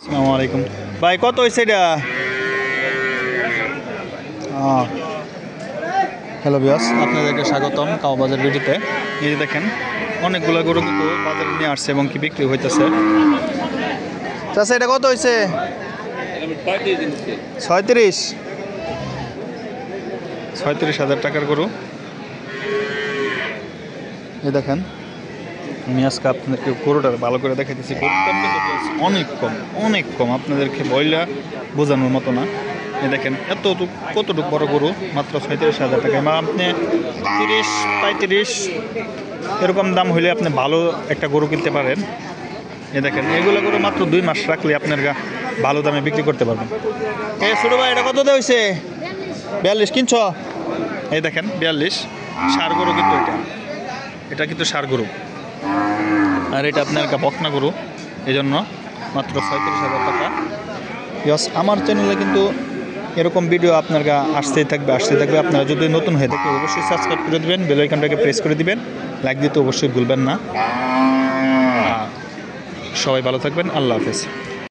আসসালামু আলাইকুম ভাই, কত হয়েছে এটা? হ্যালো ভিউয়ার্স, আপনাদেরকে স্বাগতম কাও বাজার ভিডিওতে। এই যে দেখেন অনেকগুলো গরু কিন্তু বাজারে নিয়ে আসছে এবং কি বিক্রি হইতেছে। চাচা এটা কত হয়েছে? 36,000 টাকার গরু। এই দেখেন আমি আজকে আপনাদেরকে গরুটা ভালো করে দেখাইতেছি। গরুর দাম কিন্তু অনেক কম আপনাদেরকে বইলা বোঝানোর মতো না। এই দেখেন কতটুকু বড় গরু, মাত্র 36,000 টাকা। বা আপনি 30-35 এরকম দাম হইলে আপনি ভালো একটা গরু কিনতে পারেন। এই দেখেন এগুলো গরু মাত্র 2 মাস রাখলে আপনার ভালো দামে বিক্রি করতে পারবেন। এই ছোটো ভাই এটা কত দেওয়া হয়েছে? 42 কিনছ? এই দেখেন 42 ষাঁড় গরু, কিন্তু এটা কিন্তু ষাঁড় গরু, আর এটা আপনার বকনা গরু, এই জন্য মাত্র 36,000 টাকা। ইয়স, আমার চ্যানেলে কিন্তু এরকম ভিডিও আপনার আসতেই থাকবে। আপনারা যদি নতুন হয়ে থাকে অবশ্যই সাবস্ক্রাইব করে দেবেন, বেল আইকনটাকে প্রেস করে দিবেন, লাইক দিতে অবশ্যই ভুলবেন না। সবাই ভালো থাকবেন, আল্লাহ হাফেজ।